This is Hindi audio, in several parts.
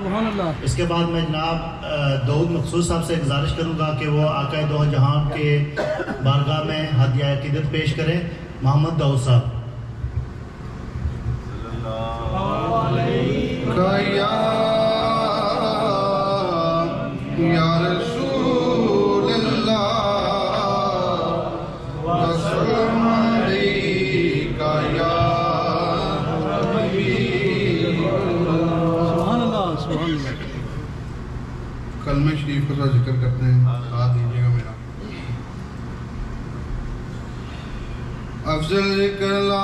इसके बाद मैं जनाब दाऊद मकसूद साहब से गुजारिश करूँगा कि वो आका दो जहां के बारगाह में हदिया अकीदत पेश करें। मोहम्मद दाऊद साहब। कलमे शरीफ का जिक्र करते हैं, साथ दीजिएगा मेरा। अफजल कला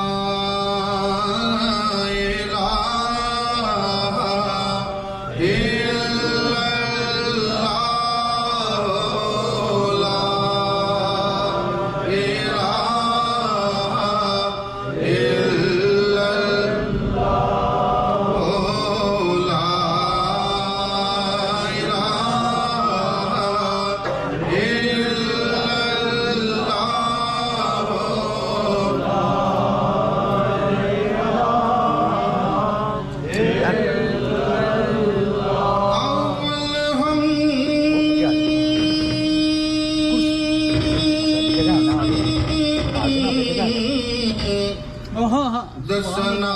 दसना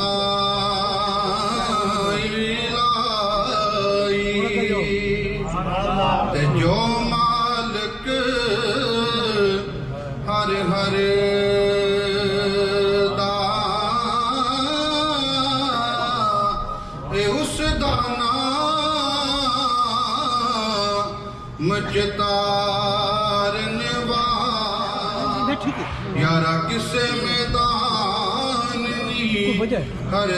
जो मालिक हर हर दा उस दाना मचतार यारा किसे मैदान हर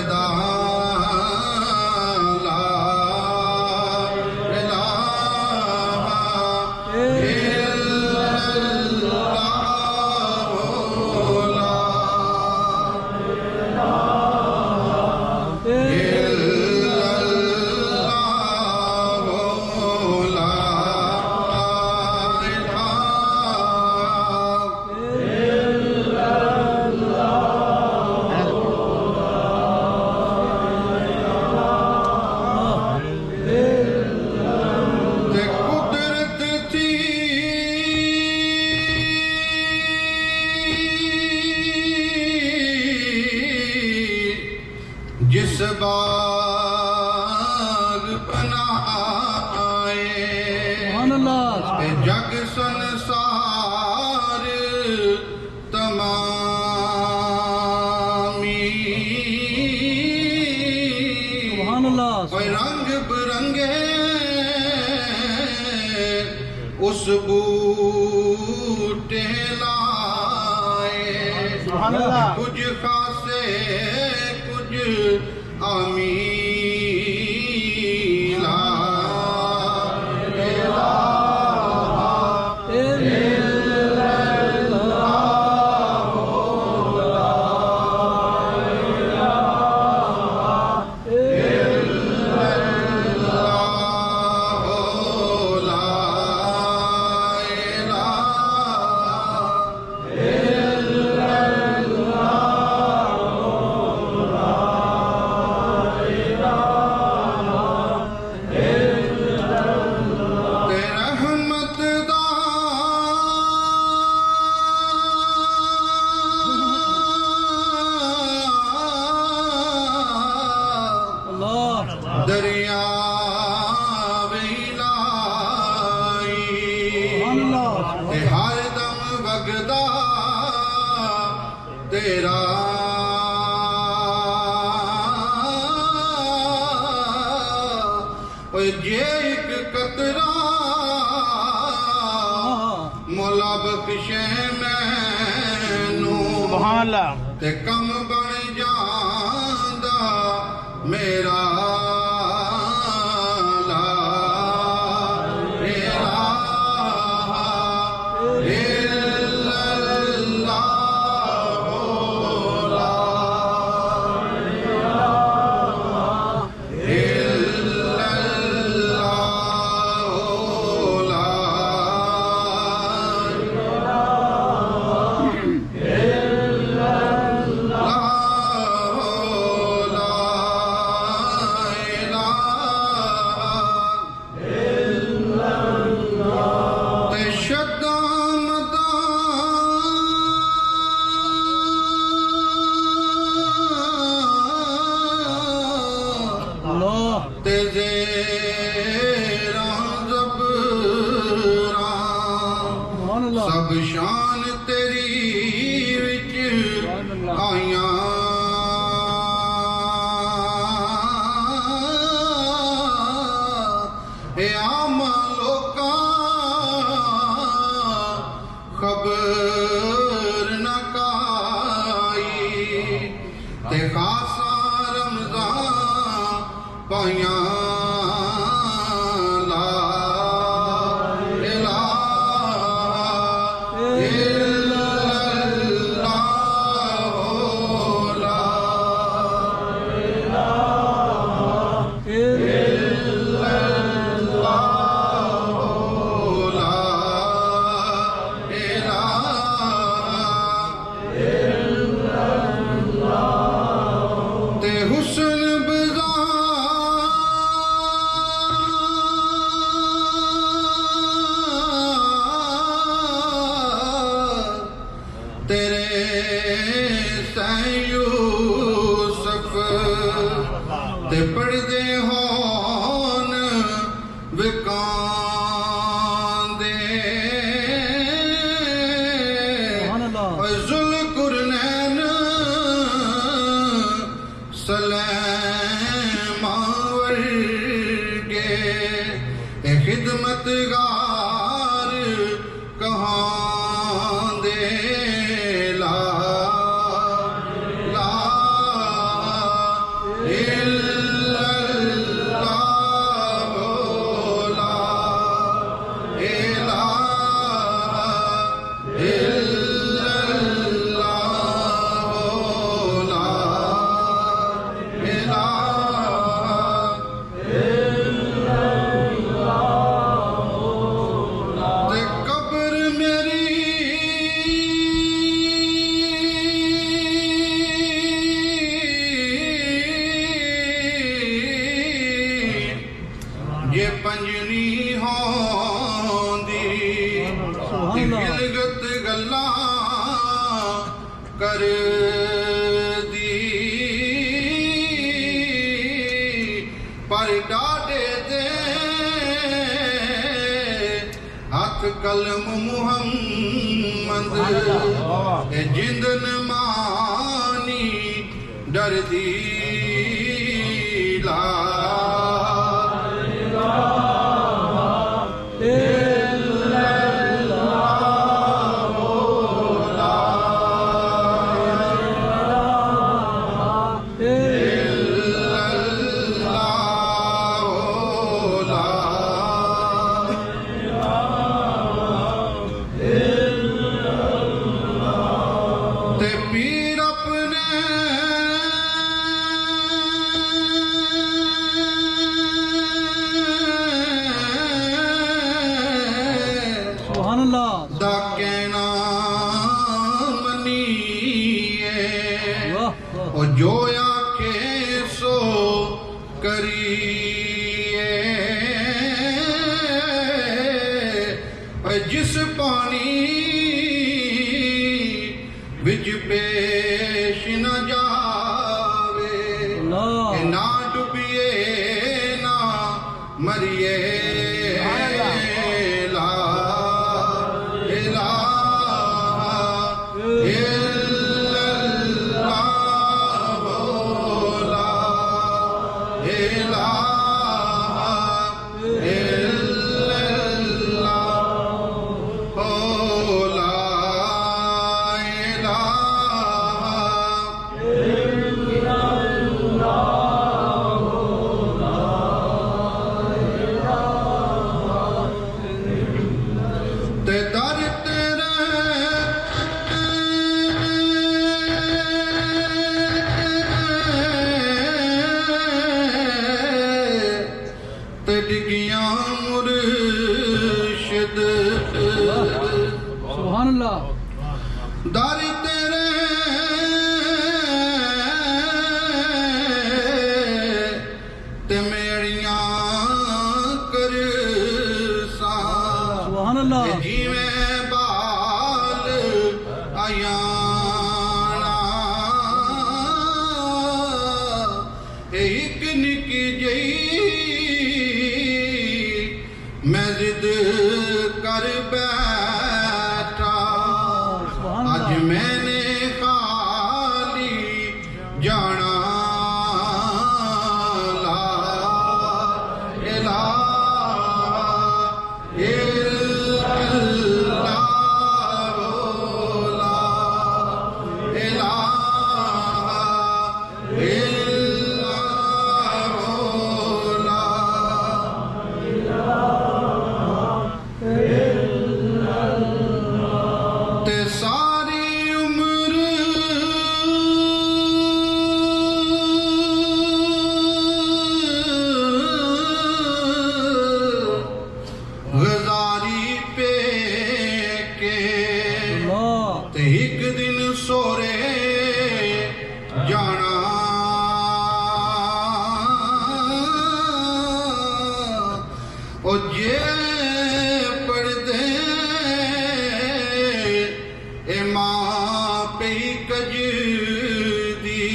जिस बाग बनाए जग संसार तमामी रंग बिरंगे उस बूटे लाए कुछ खासे कुछ अमीला दरिया वेलाई हर दम वगदा तेरा जे एक कतरा मौला बख्शे मैनू ते कम बन जांदा मेरा सब शान तेरी विच आइयां ए आम लोकां खबर न काई ते खासा रमजान पाइयां तेरे यूसुफ ते पढ़दे होन विकांदे जुल्कुरनैन सलैमान वर्गे खिदमतगार कहाँ ये पंजनी होंदी गिलगत गल्ला कर दी पर डाडे दे हथ कलम मुहम्मद जिंदन मानी डरदी ला पीर अपने सुभान अल्लाह दा कहना मनीए ओ जो आखे सो करिए जिस पानी विच पेश न जावे ना डुबिए ना मरिए ला इलाहा इल्लल्लाह ला इलाहा इल्लल्लाह ला ते दर तेरे ते डिगियां मुर्शिद सुभान अल्लाह दर तेरे ते मेरियां कर सुभान अल्लाह जिवें बाल आयाना एक निकी जई ओ जे पढ़दे ए मां पे कजदी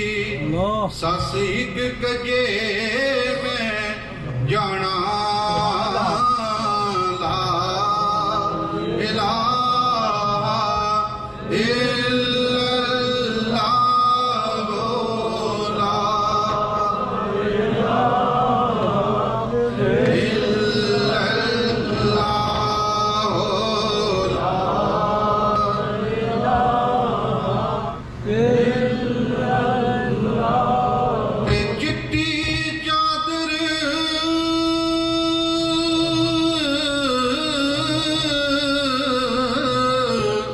सस इक कजे में जाना ला इलाहा इल्लल्लाह ला चिट्टी चादर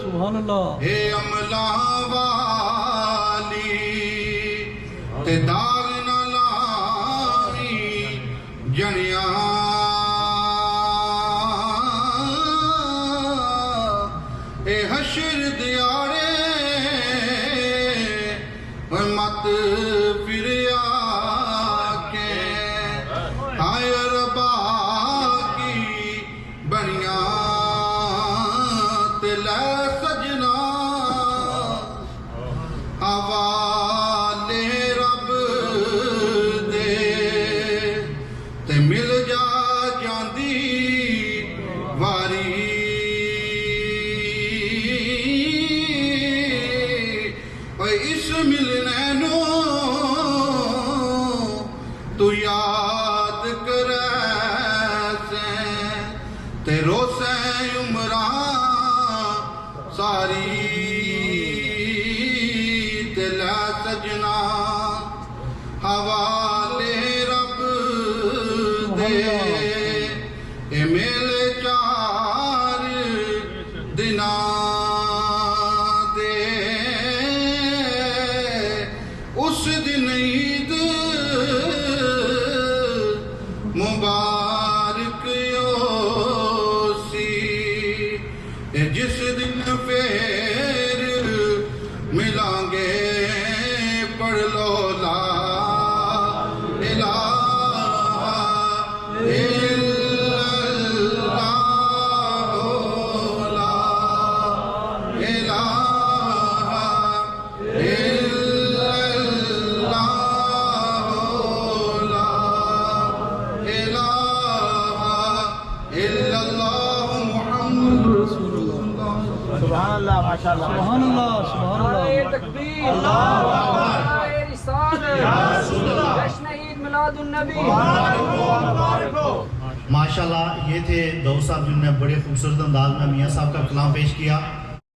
सुभान अल्लाह हे अमला वाली ते दाग न लावी जनिया ए हशर दियारे मत फिरिया के हाय रबा की बनिया तिला सजना हवाले रब दे ते मिल जा जांदी वारी ओए इस मिलने नो तू याद करे से ते रोसे उमरा सारी तिला सजना हवाले रब दे ए मेले चार दिना दे उस दिन ईद मुबारक योसी जिस दिन फेर मिलांगे पढ़ लो ला इलाहा इल्लल्लाह ला इलाहा इल्लल्लाह ला इलाहा इल्लल्लाह मुहम्मद रसूलुल्लाह सुभान अल्लाह माशाअल्लाह सुभान अल्लाह सुभान अल्लाह तकबीर अल्लाहु अकबर रिसालत या रसूल अल्लाह जश्न ईद मिलादुन नबी माशाल्लाह ये थे दाऊद साहब जिन्होंने बड़े खूबसूरत अंदाज में मियाँ साहब का कलाम पेश किया।